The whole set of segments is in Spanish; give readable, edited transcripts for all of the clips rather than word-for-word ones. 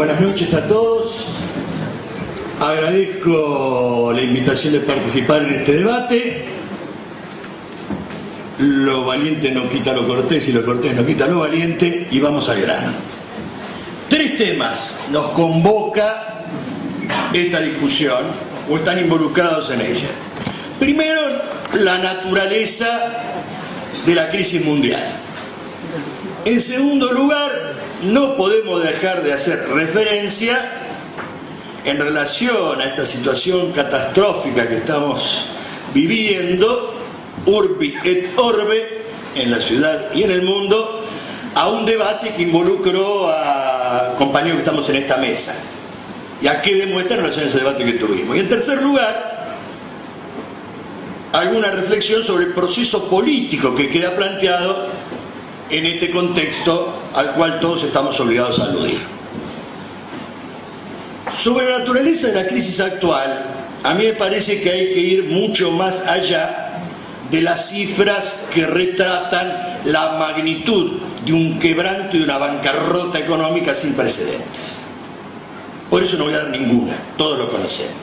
Buenas noches a todos. Agradezco la invitación de participar en este debate. Lo valiente no quita lo cortés y lo cortés no quita lo valiente, y vamos al grano. 3 temas nos convoca esta discusión, o están involucrados en ella. Primero, la naturaleza de la crisis mundial. En segundo lugar, no podemos dejar de hacer referencia en relación a esta situación catastrófica que estamos viviendo, urbi et orbe, en la ciudad y en el mundo, a un debate que involucró a compañeros que estamos en esta mesa. ¿Y a qué demuestra en relación a ese debate que tuvimos? Y en tercer lugar, alguna reflexión sobre el proceso político que queda planteado en este contexto al cual todos estamos obligados a aludir. Sobre la naturaleza de la crisis actual, a mí me parece que hay que ir mucho más allá de las cifras que retratan la magnitud de un quebranto y de una bancarrota económica sin precedentes. Por eso no voy a dar ninguna, todos lo conocemos.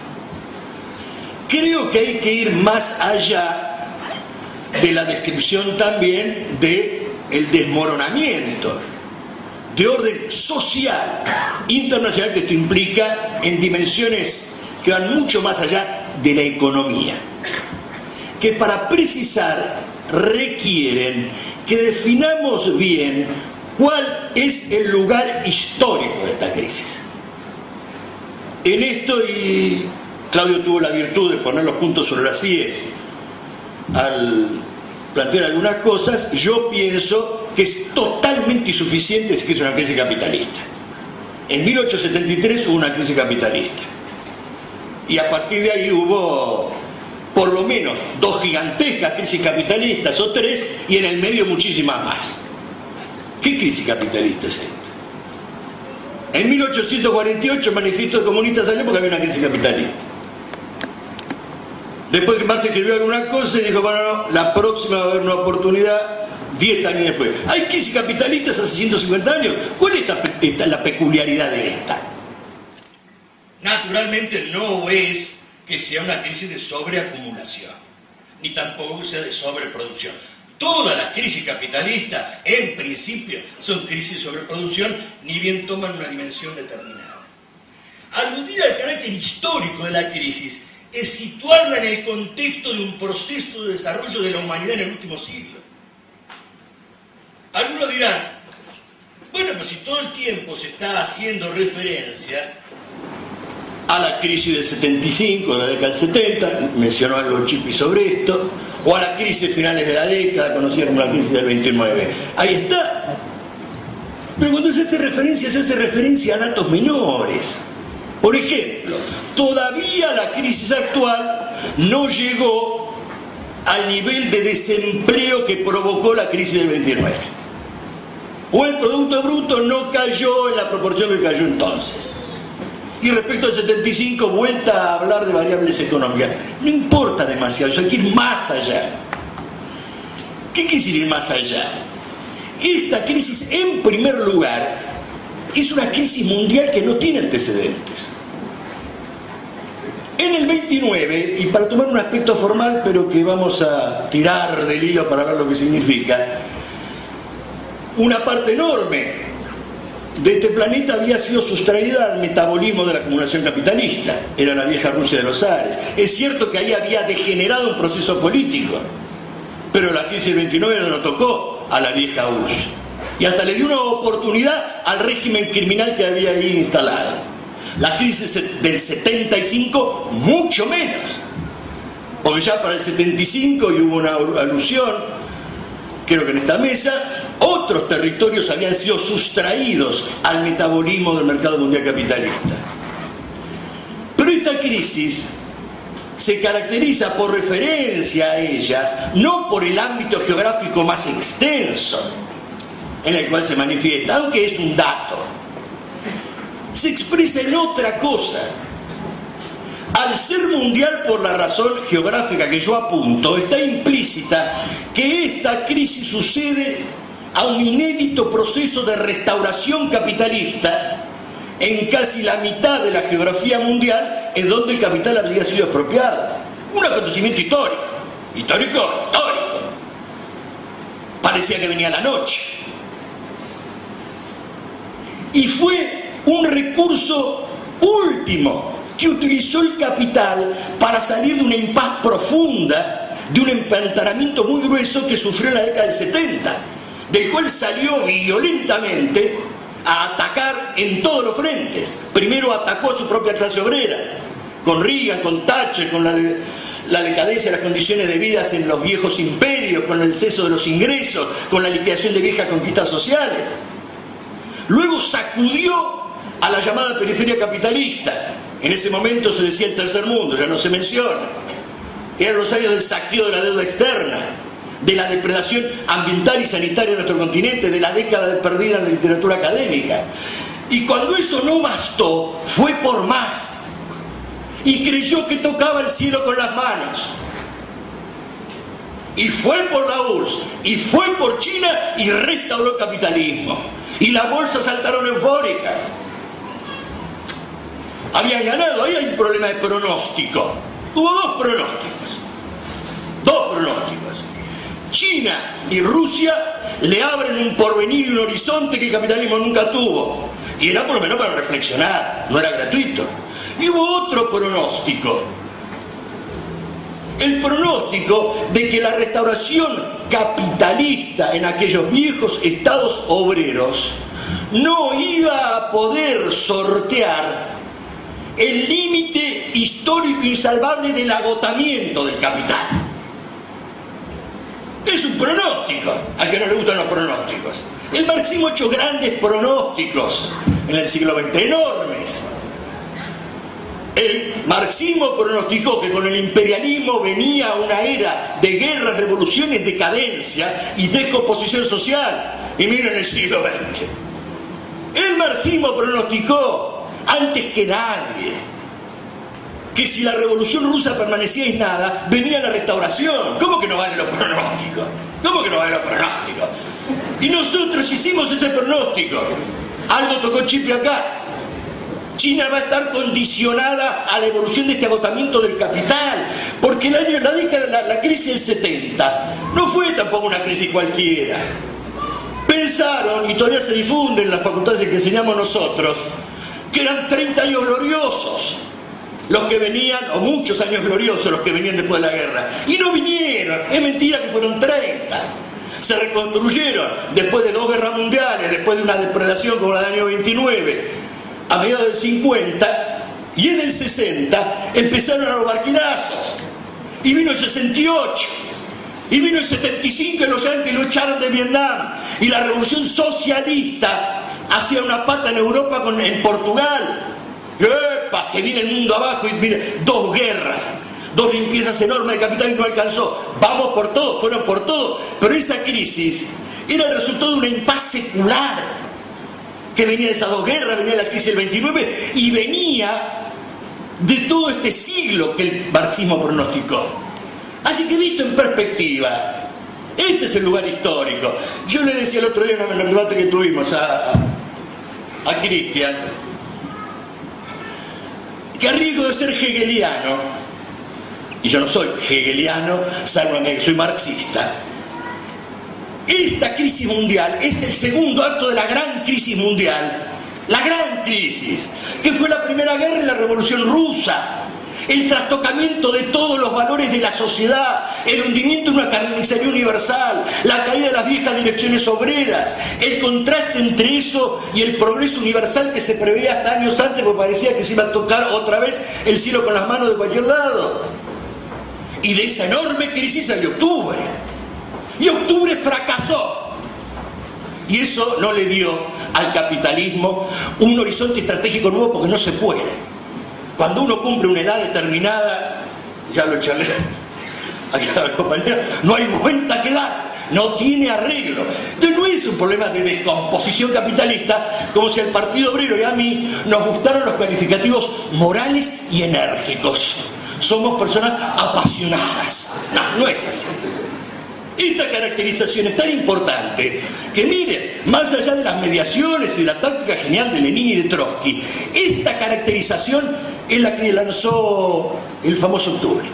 Creo que hay que ir más allá de la descripción también del desmoronamiento de orden social internacional que esto implica en dimensiones que van mucho más allá de la economía, que para precisar requieren que definamos bien cuál es el lugar histórico de esta crisis. En esto, y Claudio tuvo la virtud de poner los puntos sobre las IES al plantear algunas cosas, yo pienso que es totalmente insuficiente decir que es una crisis capitalista. En 1873 hubo una crisis capitalista, y a partir de ahí hubo por lo menos 2 gigantescas crisis capitalistas o 3, y en el medio muchísimas más. ¿Qué crisis capitalista es esta? En 1848 el manifiesto de comunistas salió porque había una crisis capitalista. Después que Marx escribió alguna cosa y dijo, bueno, no, la próxima va a haber una oportunidad 10 años después. ¿Hay crisis capitalistas hace 150 años? ¿Cuál es la peculiaridad de esta? Naturalmente no es que sea una crisis de sobreacumulación, ni tampoco que sea de sobreproducción. Todas las crisis capitalistas, en principio, son crisis de sobreproducción, ni bien toman una dimensión determinada. Aludir al carácter histórico de la crisis es situarla en el contexto de un proceso de desarrollo de la humanidad en el último siglo. Algunos dirán, bueno, pues si todo el tiempo se está haciendo referencia a la crisis del 75, de la década del 70, mencionó algo Chipi sobre esto, o a la crisis finales de la década, conocida como la crisis del 29. Ahí está. Pero cuando se hace referencia a datos menores. Por ejemplo, todavía la crisis actual no llegó al nivel de desempleo que provocó la crisis del 29. O el Producto Bruto no cayó en la proporción que cayó entonces. Y respecto al 75, vuelta a hablar de variables económicas. No importa demasiado, hay que ir más allá. ¿Qué quiere decir ir más allá? Esta crisis, en primer lugar, es una crisis mundial que no tiene antecedentes. En el 29, y para tomar un aspecto formal, pero que vamos a tirar del hilo para ver lo que significa, una parte enorme de este planeta había sido sustraída al metabolismo de la acumulación capitalista. Era la vieja Rusia de los Zares. Es cierto que ahí había degenerado un proceso político, pero la crisis del 29 no tocó a la vieja URSS, y hasta le dio una oportunidad al régimen criminal que había ahí instalado. La crisis del 75 mucho menos, porque ya para el 75, y hubo una alusión, creo que en esta mesa, otros territorios habían sido sustraídos al metabolismo del mercado mundial capitalista. Pero esta crisis se caracteriza por referencia a ellas, no por el ámbito geográfico más extenso en el cual se manifiesta, aunque es un dato. Se expresa en otra cosa. Al ser mundial por la razón geográfica que yo apunto, está implícita que esta crisis sucede a un inédito proceso de restauración capitalista en casi la mitad de la geografía mundial en donde el capital habría sido expropiado. Un acontecimiento histórico. Parecía que venía la noche. Y fue un recurso último que utilizó el capital para salir de una impaz profunda, de un empantanamiento muy grueso que sufrió en la década del 70, del cual salió violentamente a atacar en todos los frentes. Primero atacó a su propia clase obrera, con Reagan, con Thatcher, con la decadencia de las condiciones de vida en los viejos imperios, con el cese de los ingresos, con la liquidación de viejas conquistas sociales. Luego sacudió a la llamada periferia capitalista. En ese momento se decía el tercer mundo, ya no se menciona. Eran los años del saqueo de la deuda externa, de la depredación ambiental y sanitaria de nuestro continente, de la década de perdida en la literatura académica. Y cuando eso no bastó, fue por más. Y creyó que tocaba el cielo con las manos. Y fue por la URSS, y fue por China, y restauró el capitalismo. Y las bolsas saltaron eufóricas. Habían ganado. Ahí hay un problema de pronóstico. Hubo dos pronósticos. China y Rusia le abren un porvenir y un horizonte que el capitalismo nunca tuvo. Y era por lo menos para reflexionar, no era gratuito. Y hubo otro pronóstico. El pronóstico de que la restauración capitalista en aquellos viejos estados obreros no iba a poder sortear el límite histórico insalvable del agotamiento del capital. Es un pronóstico, a que no le gustan los pronósticos. El marxismo ha hecho grandes pronósticos en el siglo XX, enormes. El marxismo pronosticó que con el imperialismo venía una era de guerras, revoluciones, decadencia y descomposición social. Y miren el siglo XX. El marxismo pronosticó, antes que nadie, que si la revolución rusa permanecía aislada, venía la restauración. ¿Cómo que no valen los pronósticos? Y nosotros hicimos ese pronóstico. Algo tocó Chipi acá. China va a estar condicionada a la evolución de este agotamiento del capital, porque la crisis del 70 no fue tampoco una crisis cualquiera. Pensaron, y todavía se difunde en las facultades que enseñamos nosotros, que eran 30 años gloriosos los que venían, o muchos años gloriosos los que venían después de la guerra, y no vinieron. Es mentira que fueron 30. Se reconstruyeron después de 2 guerras mundiales, después de una depredación como la del año 29, a mediados del 50, y en el 60 empezaron a los barquilazos, y vino el 68, y vino el 75, y los yanquis lo echaron de Vietnam, y la revolución socialista hacía una pata en Europa en Portugal. ¡Epa! Se viene el mundo abajo, y mire, 2 guerras, 2 limpiezas enormes de capital y no alcanzó. Vamos por todo, fueron por todo, pero esa crisis era el resultado de una impaz secular que venía de esas 2 guerras, venía de la crisis del 29 y venía de todo este siglo que el marxismo pronosticó. Así que visto en perspectiva, este es el lugar histórico. Yo le decía el otro día en el debate que tuvimos a Cristian, que a riesgo de ser hegeliano, y yo no soy hegeliano, salvo que soy marxista, esta crisis mundial es el segundo acto de la gran crisis mundial, la gran crisis, que fue la Primera Guerra y la Revolución Rusa, el trastocamiento de todos los valores de la sociedad, el hundimiento de una carnicería universal, la caída de las viejas direcciones obreras, el contraste entre eso y el progreso universal que se preveía hasta años antes, porque parecía que se iba a tocar otra vez el cielo con las manos de cualquier lado. Y de esa enorme crisis salió octubre. Y octubre fracasó. Y eso no le dio al capitalismo un horizonte estratégico nuevo, porque no se puede. Cuando uno cumple una edad determinada, ya lo charlé aquí a la compañera, no hay vuelta que dar, no tiene arreglo. Entonces no es un problema de descomposición capitalista, como si al Partido Obrero y a mí nos gustaron los calificativos morales y enérgicos. Somos personas apasionadas. No, no es así. Esta caracterización es tan importante que, miren, más allá de las mediaciones y de la táctica genial de Lenin y de Trotsky, esta caracterización es la que lanzó el famoso Octubre.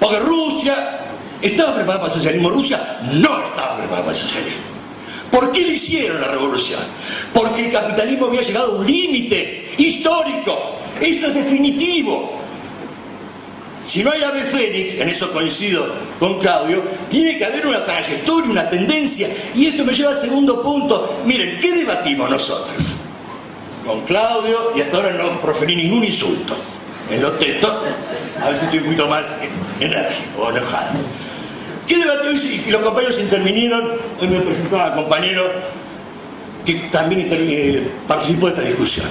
Porque Rusia estaba preparada para el socialismo. Rusia no estaba preparada para el socialismo. ¿Por qué le hicieron la revolución? Porque el capitalismo había llegado a un límite histórico. Eso es definitivo. Si no hay ave fénix, en eso coincido con Claudio, tiene que haber una trayectoria, una tendencia. Y esto me lleva al segundo punto. Miren, ¿qué debatimos nosotros? Con Claudio, y hasta ahora no proferí ningún insulto en los textos, a ver si estoy un poquito más enérgico o enojado. ¿Qué debatimos? Y los compañeros intervinieron. Hoy me presentó al compañero que también participó de esta discusión.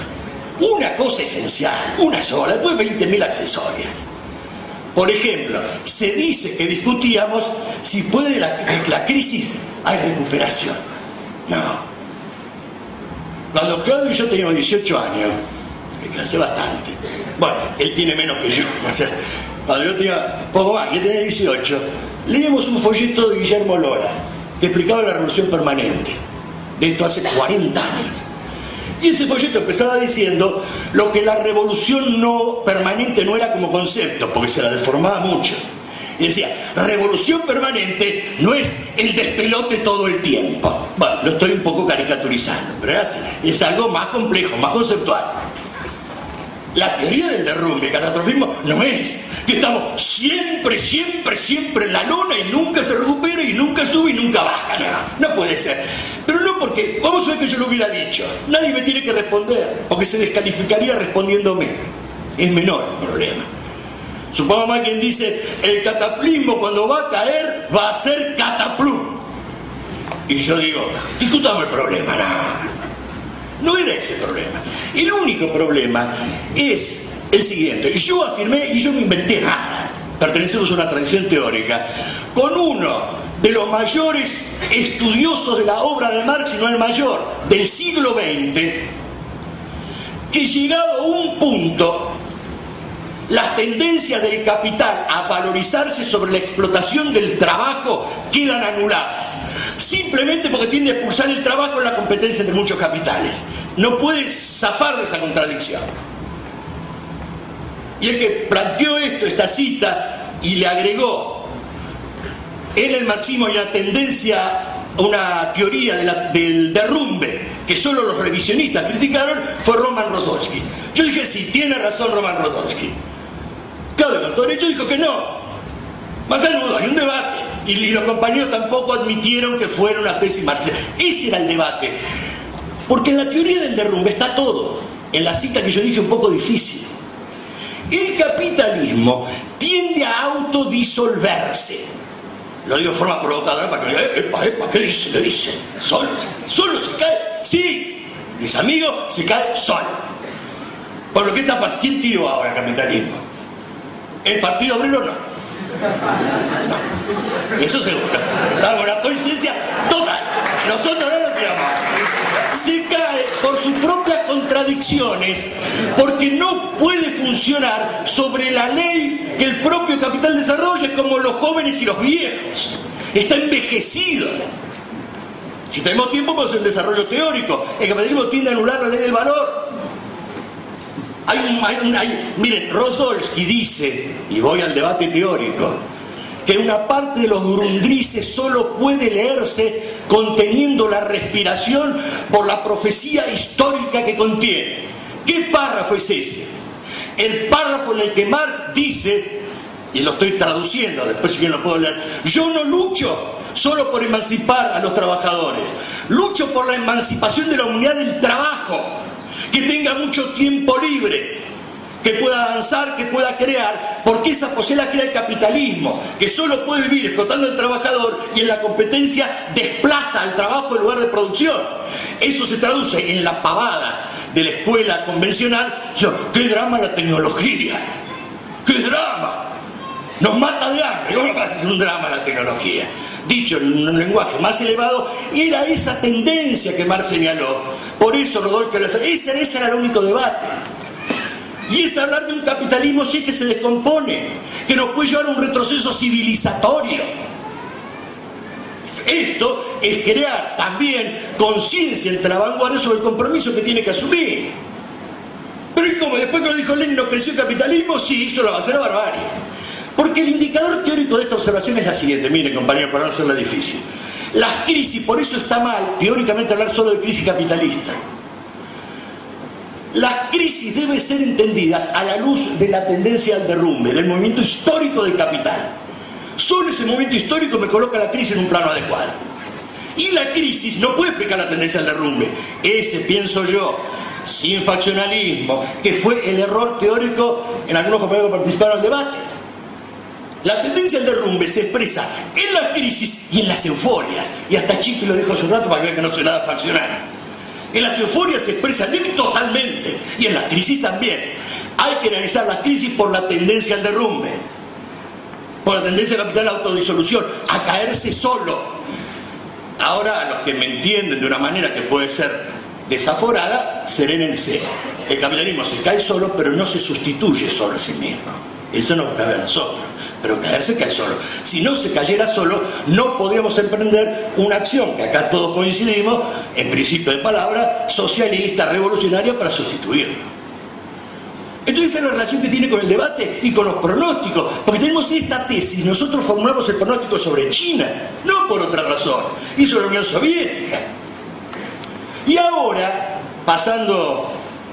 Una cosa esencial, una sola, después 20.000 accesorias. Por ejemplo, se dice que discutíamos si puede de la crisis hay recuperación. No. Cuando Claudio y yo teníamos 18 años, que hace bastante, bueno, él tiene menos que yo, o sea, cuando yo tenía poco más, yo tenía 18, leíamos un folleto de Guillermo Lora que explicaba la revolución permanente, de esto hace 40 años. Y ese folleto empezaba diciendo lo que la revolución no permanente no era como concepto, porque se la deformaba mucho. Y decía, revolución permanente no es el despelote todo el tiempo. Bueno, lo estoy un poco caricaturizando, pero es así. Es algo más complejo, más conceptual. La teoría del derrumbe, catastrofismo, no es que estamos siempre en la lona y nunca se recupera y nunca sube y nunca baja. No puede ser. Pero no porque, vamos a ver que yo lo hubiera dicho. Nadie me tiene que responder, porque se descalificaría respondiéndome. Es menor el problema. Supongamos a quien dice, el cataclismo cuando va a caer va a ser cataplum. Y yo digo, discutamos el problema. No era ese el problema. El único problema es el siguiente. Yo afirmé, y yo no inventé nada, pertenecemos a una tradición teórica, con uno de los mayores estudiosos de la obra de Marx, y no el mayor, del siglo XX, que llegado a un punto, las tendencias del capital a valorizarse sobre la explotación del trabajo quedan anuladas, simplemente porque tiende a expulsar el trabajo en la competencia entre muchos capitales. No puede zafar de esa contradicción. Y el que planteó esta cita, y le agregó en el marxismo hay una tendencia, una teoría del derrumbe que solo los revisionistas criticaron, fue Roman Rossovsky. Yo dije, sí, tiene razón Roman Rossovsky. Claro, con todo derecho dijo que no. Hay un debate. Y los compañeros tampoco admitieron que fuera una tesis marxista. Ese era el debate. Porque en la teoría del derrumbe está todo. En la cita que yo dije un poco difícil. El capitalismo tiende a autodisolverse. Lo digo de forma provocadora para que me digan, ¿qué dice? ¿Qué dice? ¿Solo se cae? Sí, mis amigos, se cae solo. Por lo que está pasando, ¿quién tiró ahora el capitalismo? ¿El Partido Obrero no? No, eso seguro. Está una coincidencia total. Nosotros no lo tiramos. Se cae por sus propias contradicciones, porque no puede funcionar sobre la ley que el propio capital desarrolla, como los jóvenes y los viejos. Está envejecido. Si tenemos tiempo, podemos hacer un desarrollo teórico. El capitalismo tiende a anular la ley del valor. Miren, Rossovsky dice, y voy al debate teórico, que una parte de los Grundrisse solo puede leerse conteniendo la respiración por la profecía histórica que contiene. ¿Qué párrafo es ese? El párrafo en el que Marx dice, y lo estoy traduciendo, después si bien lo puedo leer, yo no lucho solo por emancipar a los trabajadores, lucho por la emancipación de la humanidad del trabajo, que tenga mucho tiempo libre, que pueda avanzar, que pueda crear, porque esa posibilidad crea el capitalismo, que solo puede vivir explotando al trabajador y en la competencia desplaza al trabajo en lugar de producción. Eso se traduce en la pavada de la escuela convencional. ¡Qué drama la tecnología! ¡Qué drama! Nos mata de hambre. ¿Cómo va a ser un drama la tecnología? Dicho en un lenguaje más elevado, era esa tendencia que Marx señaló. Por eso Rodolfo, ese era el único debate. Y es hablar de un capitalismo sí que se descompone, que nos puede llevar a un retroceso civilizatorio. Esto es crear también conciencia entre la vanguardia sobre el compromiso que tiene que asumir. Pero ¿y cómo? Después que lo dijo Lenin, ¿no creció el capitalismo? Sí, hizo la base de la barbarie. Porque el indicador teórico de esta observación es la siguiente. Miren, compañeros, para no hacerla difícil. Las crisis, por eso está mal, teóricamente, hablar solo de crisis capitalista. Las crisis deben ser entendidas a la luz de la tendencia al derrumbe, del movimiento histórico del capital. Solo ese movimiento histórico me coloca la crisis en un plano adecuado. Y la crisis no puede explicar la tendencia al derrumbe. Ese, pienso yo, sin faccionalismo, que fue el error teórico en algunos compañeros que participaron en el debate. La tendencia al derrumbe se expresa en las crisis y en las euforias. Y hasta Chipi lo dijo hace un rato para que vean que no soy nada faccionario. En las euforias se expresa totalmente, y en las crisis también. Hay que analizar las crisis por la tendencia al derrumbe, por la tendencia capital a la autodisolución, a caerse solo. Ahora, los que me entienden de una manera que puede ser desaforada, serénense. El capitalismo se cae solo, pero no se sustituye solo a sí mismo. Eso nos cabe a nosotros. Pero caerse cae solo. Si no se cayera solo, no podríamos emprender una acción, que acá todos coincidimos, en principio de palabra, socialista, revolucionaria, para sustituirlo. Entonces esa es la relación que tiene con el debate y con los pronósticos, porque tenemos esta tesis, nosotros formulamos el pronóstico sobre China, no por otra razón, y sobre la Unión Soviética. Y ahora, pasando,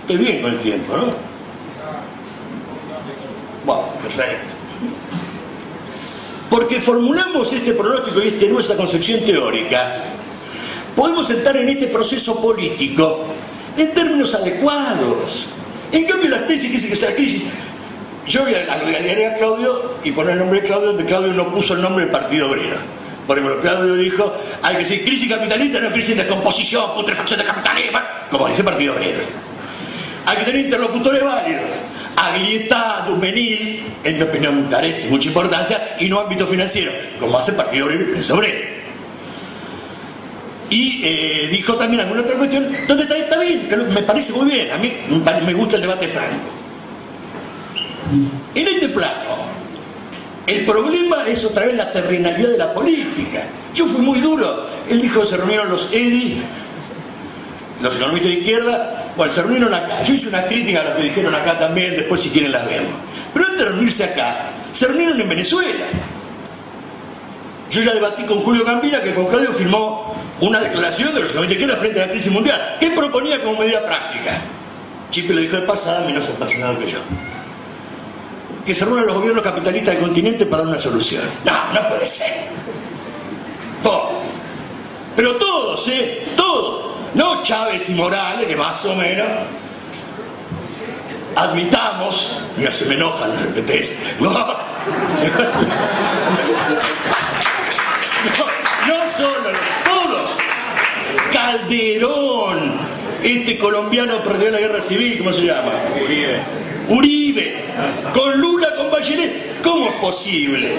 qué bien con el tiempo, ¿no? Bueno, perfecto. Porque formulamos este pronóstico y nuestra concepción teórica, podemos entrar en este proceso político en términos adecuados. En cambio, las tesis que dicen que es la crisis, yo voy a agregar a Claudio y poner el nombre de Claudio, donde Claudio no puso el nombre del Partido Obrero. Por ejemplo, Claudio dijo, hay que decir crisis capitalista, no crisis de descomposición, putrefacción de capitalismo, como dice el Partido Obrero. Hay que tener interlocutores válidos. Aglietá, Dumenil, en mi opinión carece mucha importancia, y no ámbito financiero, como hace el Partido Obrero y Prensa Obrera. Y dijo también alguna otra cuestión, donde está bien, que me parece muy bien, a mí me gusta el debate franco. En este plano, el problema es otra vez la terrenalidad de la política. Yo fui muy duro, él dijo, se reunieron los EDI, los economistas de izquierda. Bueno, se reunieron acá. Yo hice una crítica a lo que dijeron acá también, después si quieren las vemos. Pero antes de reunirse acá, se reunieron en Venezuela. Yo ya debatí con Julio Gambira, que con Claudio firmó una declaración de los economistas de izquierda frente a la crisis mundial. ¿Qué proponía como medida práctica? Chipe lo dijo de pasada, menos apasionado que yo. Que se reúnan los gobiernos capitalistas del continente para dar una solución. No, no puede ser. Todo. Pero todos, todos. No Chávez y Morales, que más o menos admitamos, mira, se me enojan los PPS. No solo, todos. Calderón, este colombiano perdió la guerra civil, ¿cómo se llama? Uribe, con Lula, con Bachelet. ¿Cómo es posible?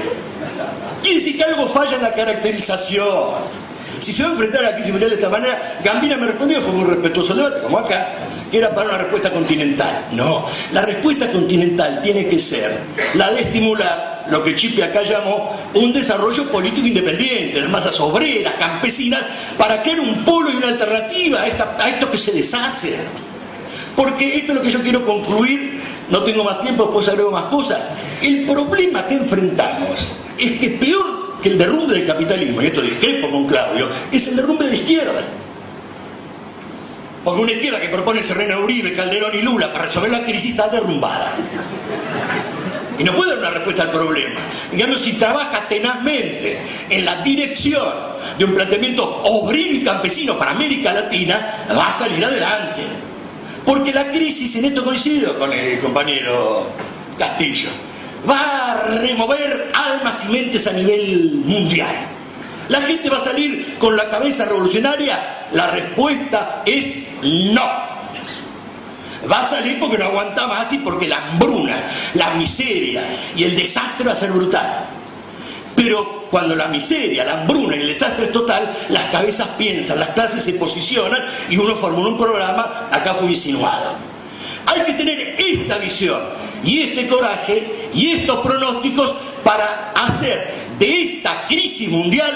Quiere decir que algo falla en la caracterización. Si se va a enfrentar a la crisis mundial de esta manera, Gambira me respondió, fue muy respetuoso el debate, como acá, que era para una respuesta continental. No, la respuesta continental tiene que ser la de estimular lo que Chipe acá llamó un desarrollo político independiente, las masas obreras, campesinas, para crear un polo y una alternativa a esto que se deshace. Porque esto es lo que yo quiero concluir, no tengo más tiempo, después agrego más cosas. El problema que enfrentamos es que peor que el derrumbe del capitalismo, y esto discrepo con Claudio, es el derrumbe de la izquierda. Porque una izquierda que propone Serena Uribe, Calderón y Lula para resolver la crisis está derrumbada. Y no puede dar una respuesta al problema. En cambio, si trabaja tenazmente en la dirección de un planteamiento obrero y campesino para América Latina, va a salir adelante. Porque la crisis, en esto coincido con el compañero Castillo, va a remover almas y mentes a nivel mundial. La gente va a salir con la cabeza revolucionaria. La respuesta es no. Va a salir porque no aguanta más y porque la hambruna, la miseria y el desastre va a ser brutal. Pero cuando la miseria, la hambruna y el desastre es total, las cabezas piensan, las clases se posicionan y uno formula un programa. Acá fue insinuado. Hay que tener esta visión y este coraje y estos pronósticos para hacer de esta crisis mundial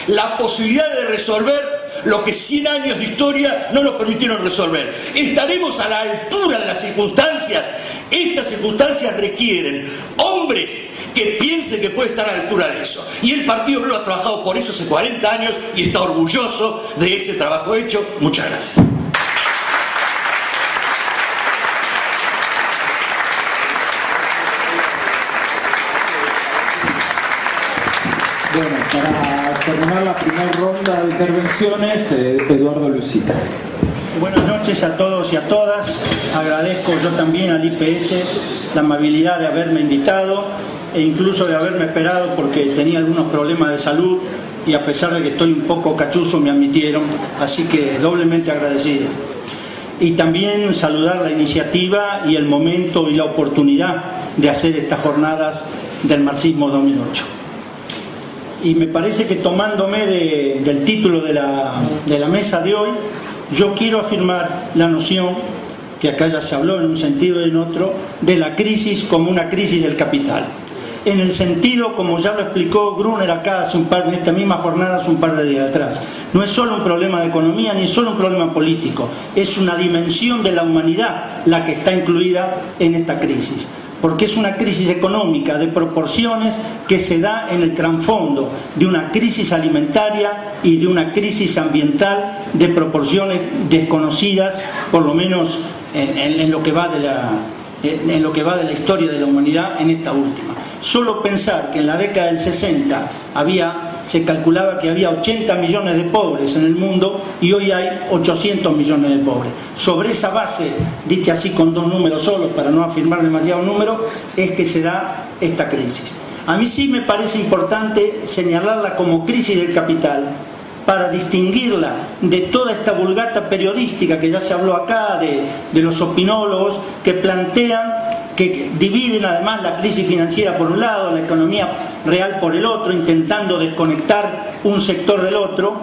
la posibilidad de resolver lo que 100 años de historia no nos permitieron resolver. ¿Estaremos a la altura de las circunstancias? Estas circunstancias requieren hombres que piensen que puede estar a la altura de eso. Y el Partido Obrero ha trabajado por eso hace 40 años y está orgulloso de ese trabajo hecho. Muchas gracias. Bueno, para terminar la primera ronda de intervenciones, Eduardo Lucita. Buenas noches a todos y a todas. Agradezco yo también al IPS la amabilidad de haberme invitado e incluso de haberme esperado porque tenía algunos problemas de salud y a pesar de que estoy un poco cachuzo me admitieron, así que doblemente agradecido. Y también saludar la iniciativa y el momento y la oportunidad de hacer estas jornadas del marxismo 2008. Y me parece que tomándome del título de la mesa de hoy, yo quiero afirmar la noción, que acá ya se habló en un sentido y en otro, de la crisis como una crisis del capital. En el sentido, como ya lo explicó Gruner acá en esta misma jornada hace un par de días atrás, no es solo un problema de economía ni solo un problema político, es una dimensión de la humanidad la que está incluida en esta crisis. Porque es una crisis económica de proporciones que se da en el trasfondo de una crisis alimentaria y de una crisis ambiental de proporciones desconocidas, por lo menos en lo que va de la historia de la humanidad en esta última. Solo pensar que en la década del 60 se calculaba que había 80 millones de pobres en el mundo y hoy hay 800 millones de pobres. Sobre esa base, dicha así con dos números solos para no afirmar demasiado número, es que se da esta crisis. A mí sí me parece importante señalarla como crisis del capital para distinguirla de toda esta vulgata periodística que ya se habló acá, de los opinólogos que plantean, que dividen además la crisis financiera por un lado, la economía real por el otro, intentando desconectar un sector del otro,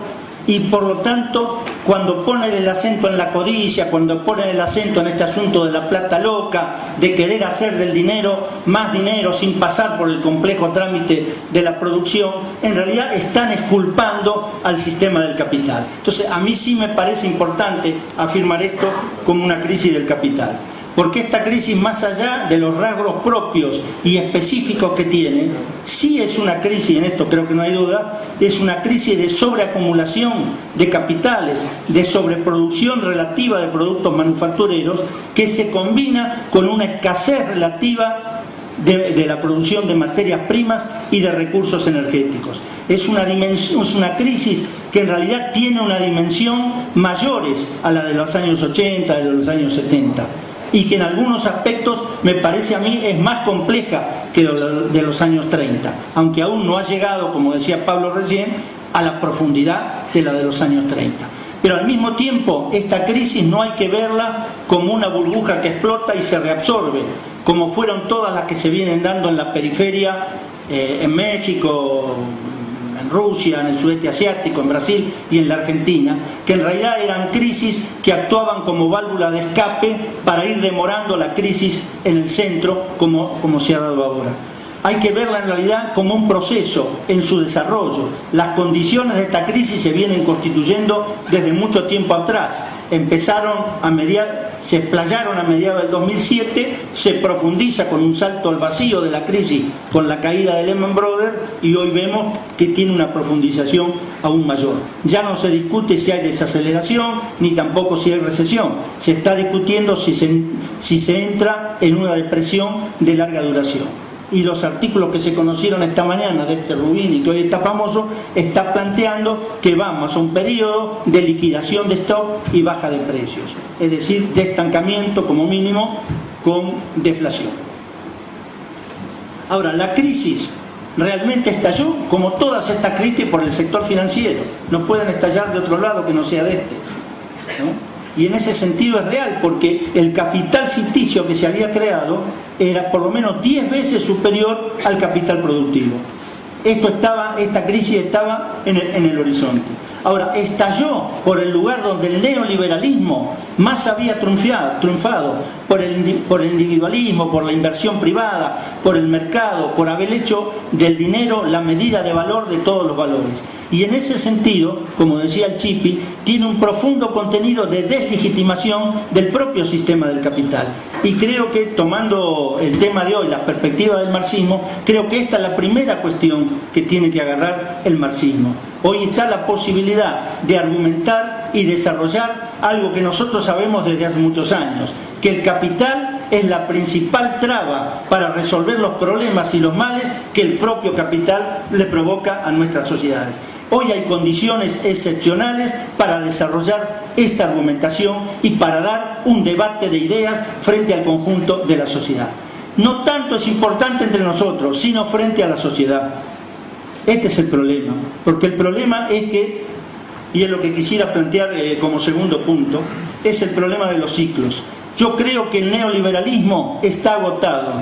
y por lo tanto cuando ponen el acento en la codicia, cuando ponen el acento en este asunto de la plata loca, de querer hacer del dinero más dinero sin pasar por el complejo trámite de la producción, en realidad están exculpando al sistema del capital. Entonces a mí sí me parece importante afirmar esto como una crisis del capital. Porque esta crisis, más allá de los rasgos propios y específicos que tiene, sí es una crisis, en esto creo que no hay duda, es una crisis de sobreacumulación de capitales, de sobreproducción relativa de productos manufactureros, que se combina con una escasez relativa de la producción de materias primas y de recursos energéticos. Es una crisis que en realidad tiene una dimensión mayores a la de los años 80, de los años 70. Y que en algunos aspectos me parece a mí es más compleja que de los años 30, aunque aún no ha llegado, como decía Pablo recién, a la profundidad de la de los años 30. Pero al mismo tiempo, esta crisis no hay que verla como una burbuja que explota y se reabsorbe, como fueron todas las que se vienen dando en la periferia, en México, en Rusia, en el sudeste asiático, en Brasil y en la Argentina, que en realidad eran crisis que actuaban como válvula de escape para ir demorando la crisis en el centro, como se ha dado ahora. Hay que verla en realidad como un proceso en su desarrollo. Las condiciones de esta crisis se vienen constituyendo desde mucho tiempo atrás. Se explayaron a mediados del 2007, se profundiza con un salto al vacío de la crisis con la caída de Lehman Brothers y hoy vemos que tiene una profundización aún mayor. Ya no se discute si hay desaceleración ni tampoco si hay recesión. Se está discutiendo si se entra en una depresión de larga duración. Y los artículos que se conocieron esta mañana de este Rubini, que hoy está famoso, está planteando que vamos a un periodo de liquidación de stock y baja de precios, es decir, de estancamiento como mínimo con deflación. Ahora, la crisis realmente estalló, como todas estas crisis, por el sector financiero. No pueden estallar de otro lado que no sea de este, ¿no? Y en ese sentido es real, porque el capital ficticio que se había creado era por lo menos 10 veces superior al capital productivo. esta crisis estaba en el horizonte. Ahora, estalló por el lugar donde el neoliberalismo más había triunfado, por el individualismo, por la inversión privada, por el mercado, por haber hecho del dinero la medida de valor de todos los valores. Y en ese sentido, como decía el Chipi, tiene un profundo contenido de deslegitimación del propio sistema del capital. Y creo que, tomando el tema de hoy, la perspectiva del marxismo, creo que esta es la primera cuestión que tiene que agarrar el marxismo. Hoy está la posibilidad de argumentar y desarrollar algo que nosotros sabemos desde hace muchos años, que el capital es la principal traba para resolver los problemas y los males que el propio capital le provoca a nuestras sociedades. Hoy hay condiciones excepcionales para desarrollar esta argumentación y para dar un debate de ideas frente al conjunto de la sociedad. No tanto es importante entre nosotros, sino frente a la sociedad. Este es el problema, porque el problema es que, y es lo que quisiera plantear como segundo punto, es el problema de los ciclos. Yo creo que el neoliberalismo está agotado.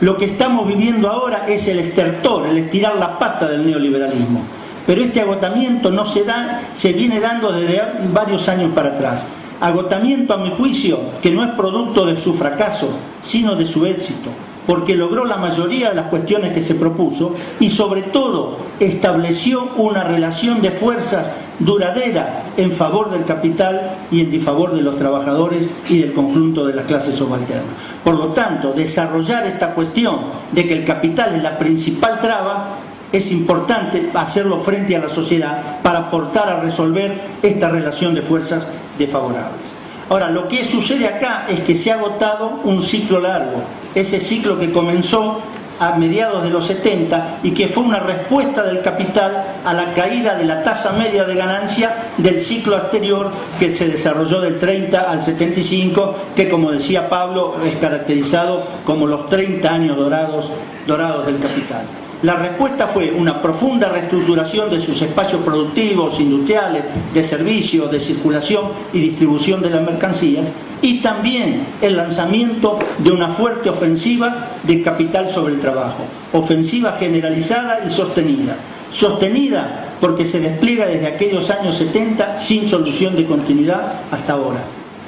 Lo que estamos viviendo ahora es el estertor, el estirar la pata del neoliberalismo. Pero este agotamiento no se da, se viene dando desde varios años para atrás. Agotamiento, a mi juicio, que no es producto de su fracaso, sino de su éxito, porque logró la mayoría de las cuestiones que se propuso y sobre todo estableció una relación de fuerzas duradera en favor del capital y en disfavor de los trabajadores y del conjunto de las clases subalternas. Por lo tanto, desarrollar esta cuestión de que el capital es la principal traba, es importante hacerlo frente a la sociedad para aportar a resolver esta relación de fuerzas desfavorables. Ahora, lo que sucede acá es que se ha agotado un ciclo largo, ese ciclo que comenzó a mediados de los 70 y que fue una respuesta del capital a la caída de la tasa media de ganancia del ciclo anterior que se desarrolló del 30 al 75, que, como decía Pablo, es caracterizado como los 30 años dorados del capital. La respuesta fue una profunda reestructuración de sus espacios productivos, industriales, de servicios, de circulación y distribución de las mercancías, y también el lanzamiento de una fuerte ofensiva de capital sobre el trabajo, ofensiva generalizada y sostenida. Sostenida porque se despliega desde aquellos años 70 sin solución de continuidad hasta ahora,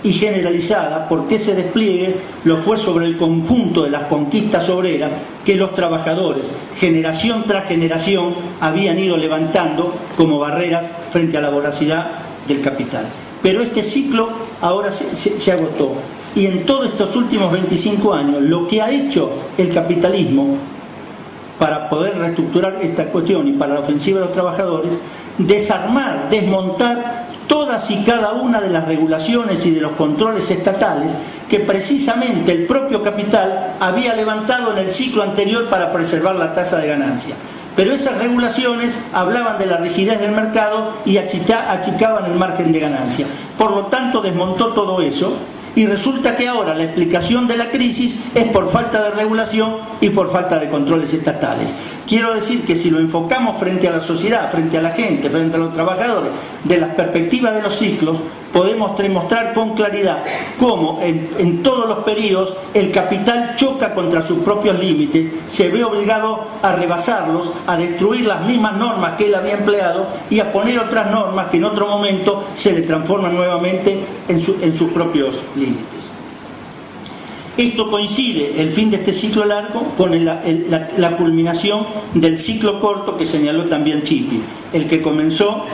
y generalizada porque ese despliegue lo fue sobre el conjunto de las conquistas obreras que los trabajadores, generación tras generación, habían ido levantando como barreras frente a la voracidad del capital. Pero este ciclo ahora se agotó, y en todos estos últimos 25 años lo que ha hecho el capitalismo para poder reestructurar esta cuestión y para la ofensiva de los trabajadores, desarmar, desmontar todas y cada una de las regulaciones y de los controles estatales que precisamente el propio capital había levantado en el ciclo anterior para preservar la tasa de ganancia. Pero esas regulaciones hablaban de la rigidez del mercado y achicaban el margen de ganancia. Por lo tanto, desmontó todo eso, y resulta que ahora la explicación de la crisis es por falta de regulación y por falta de controles estatales. Quiero decir que si lo enfocamos frente a la sociedad, frente a la gente, frente a los trabajadores, de la perspectiva de los ciclos, podemos demostrar con claridad cómo en todos los periodos el capital choca contra sus propios límites, se ve obligado a rebasarlos, a destruir las mismas normas que él había empleado y a poner otras normas que en otro momento se le transforman nuevamente en sus propios límites. Esto coincide, el fin de este ciclo largo, con la culminación del ciclo corto que señaló también Chipi, el que comenzó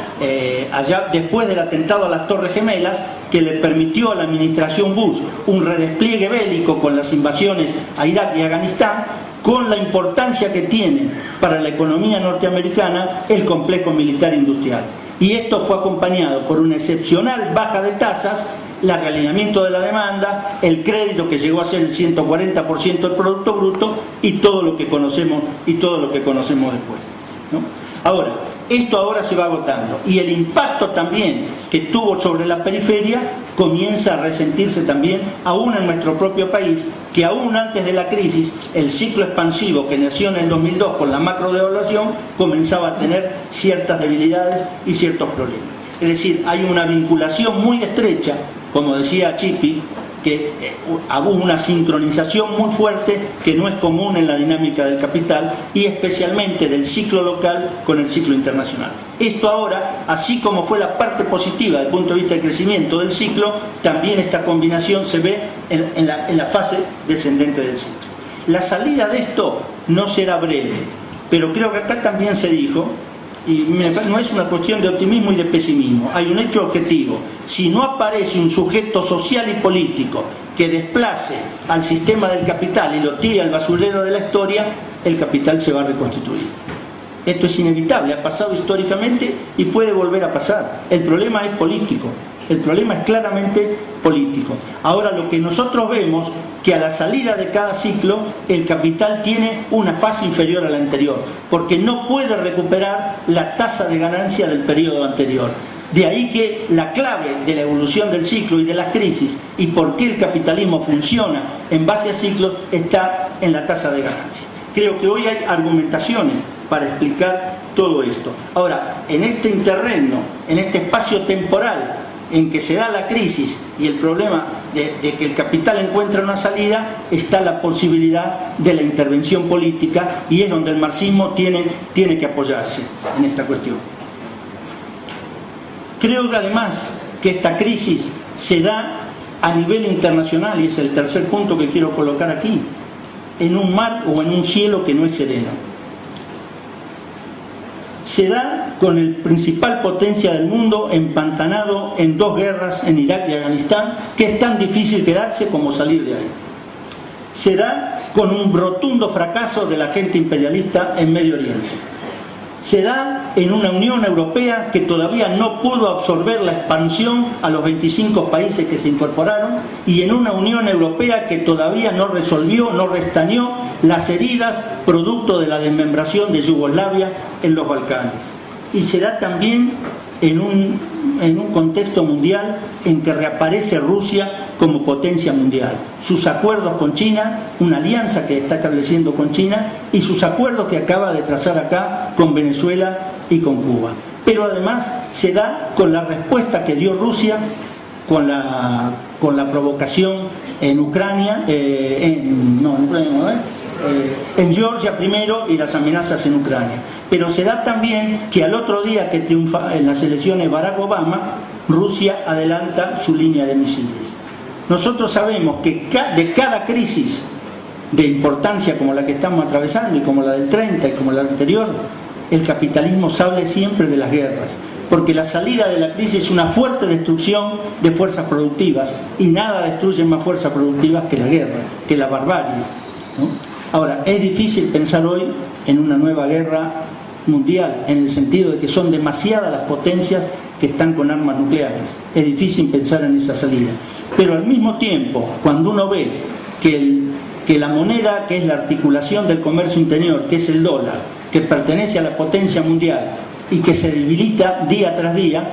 allá después del atentado a las Torres Gemelas, que le permitió a la administración Bush un redespliegue bélico con las invasiones a Irak y Afganistán, con la importancia que tiene para la economía norteamericana el complejo militar industrial. Y esto fue acompañado por una excepcional baja de tasas, el realineamiento de la demanda, el crédito que llegó a ser el 140% del Producto Bruto y todo lo que conocemos después, ¿no? Ahora, esto ahora se va agotando y el impacto también que tuvo sobre la periferia comienza a resentirse también aún en nuestro propio país, que aún antes de la crisis el ciclo expansivo que nació en el 2002 con la macrodevaluación comenzaba a tener ciertas debilidades y ciertos problemas. Es decir, hay una vinculación muy estrecha, como decía Chipi, hubo una sincronización muy fuerte que no es común en la dinámica del capital y especialmente del ciclo local con el ciclo internacional. Esto ahora, así como fue la parte positiva desde el punto de vista del crecimiento del ciclo, también esta combinación se ve en la fase descendente del ciclo. La salida de esto no será breve, pero creo que acá también se dijo, y no es una cuestión de optimismo y de pesimismo, hay un hecho objetivo: si no aparece un sujeto social y político que desplace al sistema del capital y lo tire al basurero de la historia, el capital se va a reconstituir. Esto es inevitable, ha pasado históricamente y puede volver a pasar. El problema es político, el problema es claramente político. Ahora, lo que nosotros vemos, que a la salida de cada ciclo el capital tiene una fase inferior a la anterior, porque no puede recuperar la tasa de ganancia del periodo anterior. De ahí que la clave de la evolución del ciclo y de las crisis y por qué el capitalismo funciona en base a ciclos está en la tasa de ganancia. Creo que hoy hay argumentaciones para explicar todo esto. Ahora, en este interregno, en este espacio temporal en que se da la crisis y el problema de que el capital encuentra una salida, está la posibilidad de la intervención política, y es donde el marxismo tiene que apoyarse en esta cuestión. Creo que además que esta crisis se da a nivel internacional, y es el tercer punto que quiero colocar aquí, en un mar o en un cielo que no es sereno. Se da con el principal potencia del mundo empantanado en dos guerras, en Irak y Afganistán, que es tan difícil quedarse como salir de ahí. Se da con un rotundo fracaso de la agenda imperialista en Medio Oriente. Se da en una Unión Europea que todavía no pudo absorber la expansión a los 25 países que se incorporaron, y en una Unión Europea que todavía no resolvió, no restañó las heridas producto de la desmembración de Yugoslavia en los Balcanes. Y se da también en un contexto mundial en que reaparece Rusia como potencia mundial. Sus acuerdos con China, una alianza que está estableciendo con China, y sus acuerdos que acaba de trazar acá con Venezuela y con Cuba. Pero además se da con la respuesta que dio Rusia con la provocación en Ucrania, en Georgia primero, y las amenazas en Ucrania. Pero se da también que al otro día que triunfa en las elecciones Barack Obama, Rusia adelanta su línea de misiles. Nosotros sabemos que de cada crisis de importancia como la que estamos atravesando, y como la del 30 y como la anterior, el capitalismo sale siempre de las guerras, porque la salida de la crisis es una fuerte destrucción de fuerzas productivas, y nada destruye más fuerzas productivas que la guerra, que la barbarie, ¿no? Ahora, es difícil pensar hoy en una nueva guerra mundial, en el sentido de que son demasiadas las potencias que están con armas nucleares. Es difícil pensar en esa salida. Pero al mismo tiempo, cuando uno ve que la moneda, que es la articulación del comercio interior, que es el dólar, que pertenece a la potencia mundial y que se debilita día tras día,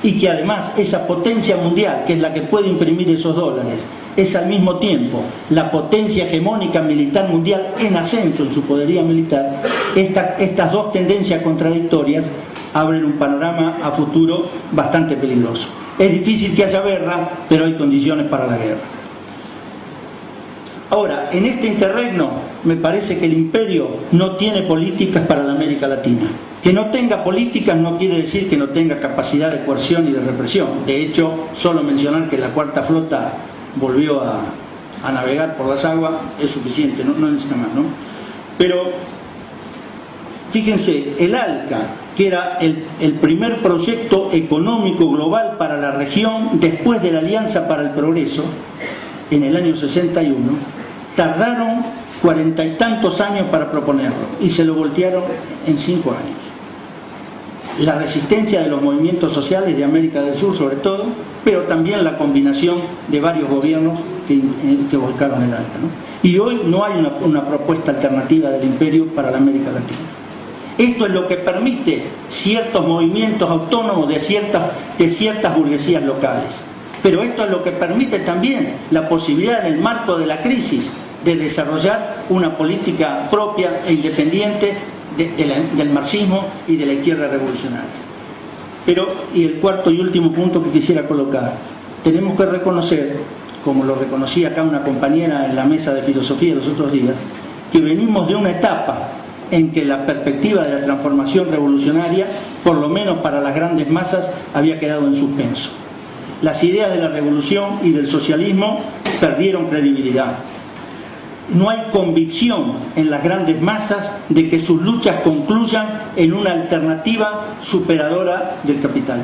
y que además esa potencia mundial, que es la que puede imprimir esos dólares, es al mismo tiempo la potencia hegemónica militar mundial en ascenso en su poderío militar, estas dos tendencias contradictorias abren un panorama a futuro bastante peligroso. Es difícil que haya guerra, pero hay condiciones para la guerra. Ahora, en este interregno, me parece que el imperio no tiene políticas para la América Latina. Que no tenga políticas no quiere decir que no tenga capacidad de coerción y de represión. De hecho, solo mencionar que la Cuarta Flota volvió a navegar por las aguas es suficiente, no necesita más, ¿no? Pero, fíjense, el ALCA, que era el primer proyecto económico global para la región después de la Alianza para el Progreso, en el año 61, tardaron 40 y tantos años para proponerlo, y se lo voltearon en 5 años. La resistencia de los movimientos sociales de América del Sur sobre todo, pero también la combinación de varios gobiernos que volcaron el ALCA, ¿no? Y hoy no hay una propuesta alternativa del imperio para la América Latina. Esto es lo que permite ciertos movimientos autónomos de ciertas burguesías locales. Pero esto es lo que permite también la posibilidad en el marco de la crisis de desarrollar una política propia e independiente del marxismo y de la izquierda revolucionaria. Pero, y el cuarto y último punto que quisiera colocar, tenemos que reconocer, como lo reconocía acá una compañera en la mesa de filosofía los otros días, que venimos de una etapa en que la perspectiva de la transformación revolucionaria, por lo menos para las grandes masas, había quedado en suspenso. Las ideas de la revolución y del socialismo perdieron credibilidad. No hay convicción en las grandes masas de que sus luchas concluyan en una alternativa superadora del capital,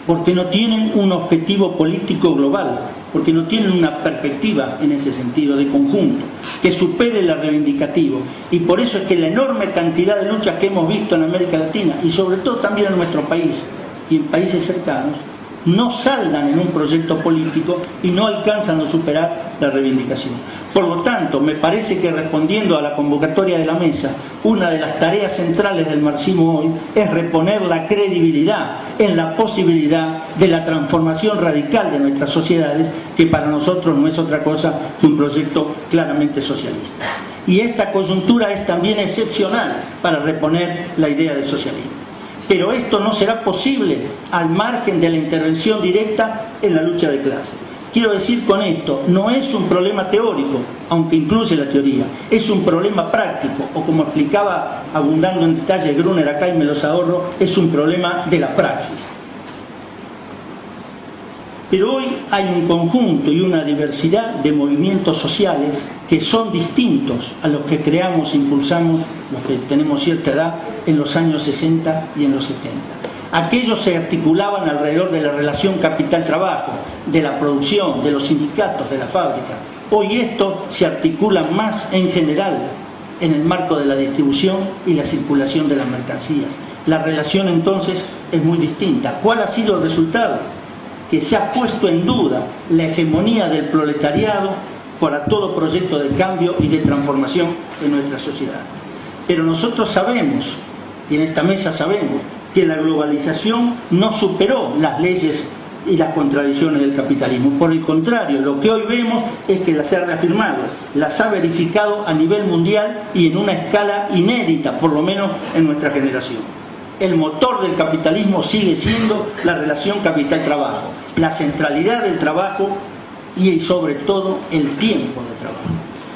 porque no tienen un objetivo político global, porque no tienen una perspectiva en ese sentido de conjunto que supere el reivindicativo. Y por eso es que la enorme cantidad de luchas que hemos visto en América Latina y sobre todo también en nuestro país y en países cercanos no saldan en un proyecto político y no alcanzan a superar la reivindicación. Por lo tanto, me parece que respondiendo a la convocatoria de la mesa, una de las tareas centrales del marxismo hoy es reponer la credibilidad en la posibilidad de la transformación radical de nuestras sociedades, que para nosotros no es otra cosa que un proyecto claramente socialista. Y esta coyuntura es también excepcional para reponer la idea del socialismo. Pero esto no será posible al margen de la intervención directa en la lucha de clases. Quiero decir con esto, no es un problema teórico, aunque incluye la teoría, es un problema práctico, o como explicaba abundando en detalle Gruner acá y me los ahorro, es un problema de la praxis. Pero hoy hay un conjunto y una diversidad de movimientos sociales que son distintos a los que creamos e impulsamos, los que tenemos cierta edad, en los años 60 y en los 70. Aquellos se articulaban alrededor de la relación capital-trabajo, de la producción, de los sindicatos, de la fábrica. Hoy esto se articula más en general en el marco de la distribución y la circulación de las mercancías. La relación entonces es muy distinta. ¿Cuál ha sido el resultado? Que se ha puesto en duda la hegemonía del proletariado para todo proyecto de cambio y de transformación en nuestras sociedades. Pero nosotros sabemos, y en esta mesa sabemos, que la globalización no superó las leyes y las contradicciones del capitalismo. Por el contrario, lo que hoy vemos es que las ha reafirmado, las ha verificado a nivel mundial y en una escala inédita, por lo menos en nuestra generación. El motor del capitalismo sigue siendo la relación capital-trabajo, la centralidad del trabajo y sobre todo el tiempo de trabajo.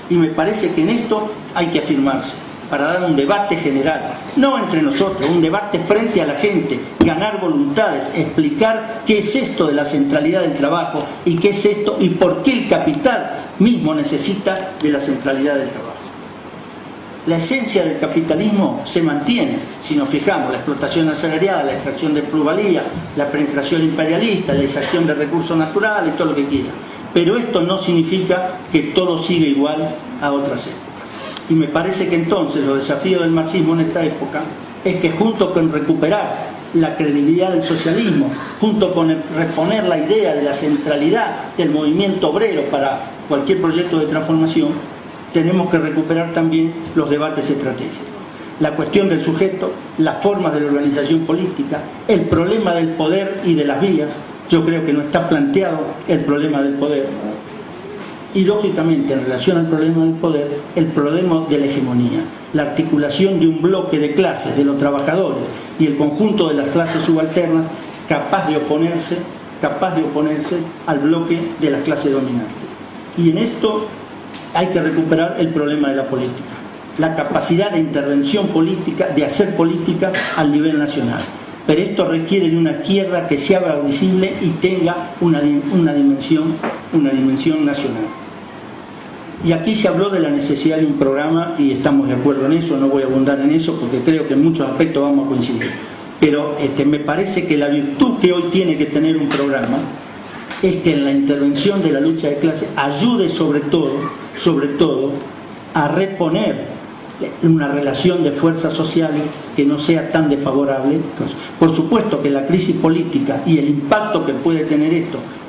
Y me parece que en esto hay que afirmarse para dar un debate general, no entre nosotros, un debate frente a la gente, ganar voluntades, explicar qué es esto de la centralidad del trabajo y qué es esto y por qué el capital mismo necesita de la centralidad del trabajo. La esencia del capitalismo se mantiene, si nos fijamos, la explotación asalariada, la extracción de plusvalía, la penetración imperialista, la exacción de recursos naturales, todo lo que quiera. Pero esto no significa que todo siga igual a otras épocas. Y me parece que entonces los desafíos del marxismo en esta época es que junto con recuperar la credibilidad del socialismo, junto con reponer la idea de la centralidad del movimiento obrero para cualquier proyecto de transformación, tenemos que recuperar también los debates estratégicos. La cuestión del sujeto, las formas de la organización política, el problema del poder y de las vías. Yo creo que no está planteado el problema del poder. Y lógicamente, en relación al problema del poder, el problema de la hegemonía, la articulación de un bloque de clases, de los trabajadores y el conjunto de las clases subalternas capaz de oponerse al bloque de las clases dominantes. Y en esto hay que recuperar el problema de la política, la capacidad de intervención política, de hacer política al nivel nacional. Pero esto requiere de una izquierda que se haga visible y tenga una dimensión nacional. Y aquí se habló de la necesidad de un programa y estamos de acuerdo en eso, no voy a abundar en eso porque creo que en muchos aspectos vamos a coincidir. Pero me parece que la virtud que hoy tiene que tener un programa es que en la intervención de la lucha de clases ayude sobre todo a reponer una relación de fuerzas sociales que no sea tan desfavorable. Por supuesto que la crisis política y el impacto que puede tener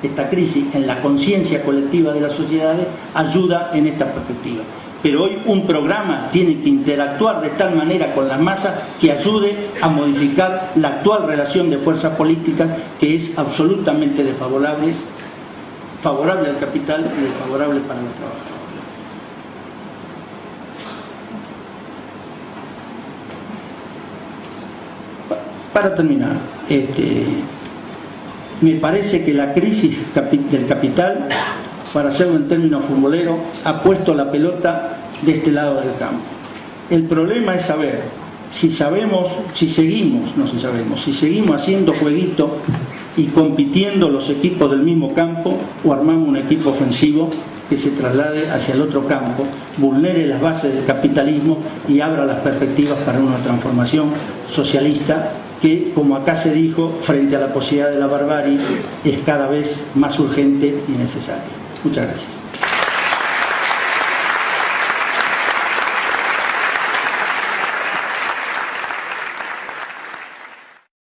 esta crisis en la conciencia colectiva de las sociedades ayuda en esta perspectiva. Pero hoy un programa tiene que interactuar de tal manera con las masas que ayude a modificar la actual relación de fuerzas políticas que es absolutamente desfavorable, favorable al capital y desfavorable para los trabajadores. Para terminar, Me parece que la crisis del capital, para hacerlo en términos futboleros, ha puesto la pelota de este lado del campo. El problema es saber si seguimos haciendo jueguito y compitiendo los equipos del mismo campo, o armamos un equipo ofensivo que se traslade hacia el otro campo, vulnere las bases del capitalismo y abra las perspectivas para una transformación socialista que, como acá se dijo, frente a la posibilidad de la barbarie, es cada vez más urgente y necesaria. Muchas gracias.